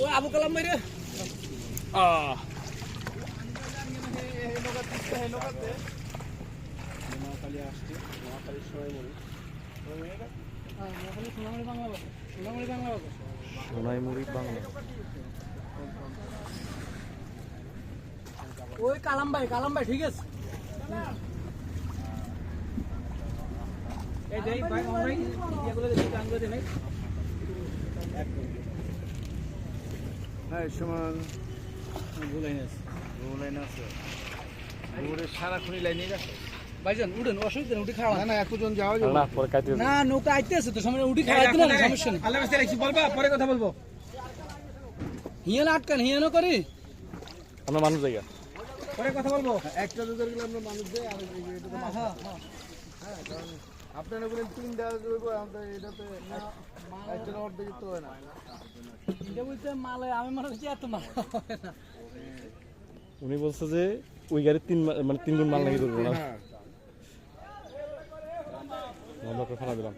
ও আবু কালাম ভাই রে নোয়াখালী আসছে নোয়াখালীর সময় সোনাইমুড়ি বাংলা। ওই কালাম ভাই ঠিক আছে এই দেই ভাই ভাই এগুলো দেখি গানগুলো দেই ভাই হ্যাঁ সমান ভুলাইন আছে লাইন আছে ওরে সারাক্ষণই লাইনে রাখে ভাইজান উঠেন অসুবিধা নেই উঠে খাওয়া না এতজন যাওয়া যাবে না পরে কাইতে না নৌকা আইতে আছে তো সামনে উঠে খাওয়া দিন না সমস্যা নেই আল্লাহ রাস্তায় রাখছি বলবা পরে কথা বলবো হিয়ান আটকান হিয়ানো করি আমরা মানুষ জায়গা পরে কথা বলবো একটা দুধের গেলে আমরা মানুষ দেয় আর এটা তো মাথা হ্যাঁ কারণ আপনারা বলেন 3 দেওয়া যাবে আমাদের এটাতে একটা অর্ধেক তো হয় না এটা বলতে মালে আমি মনে হচ্ছে এত মাল হবে না উনি বলছে যে ওই গাড়ি মানে 3 গুণ মাল নাকি ধরবো না হ্যাঁ আমরা ফেলা দিলাম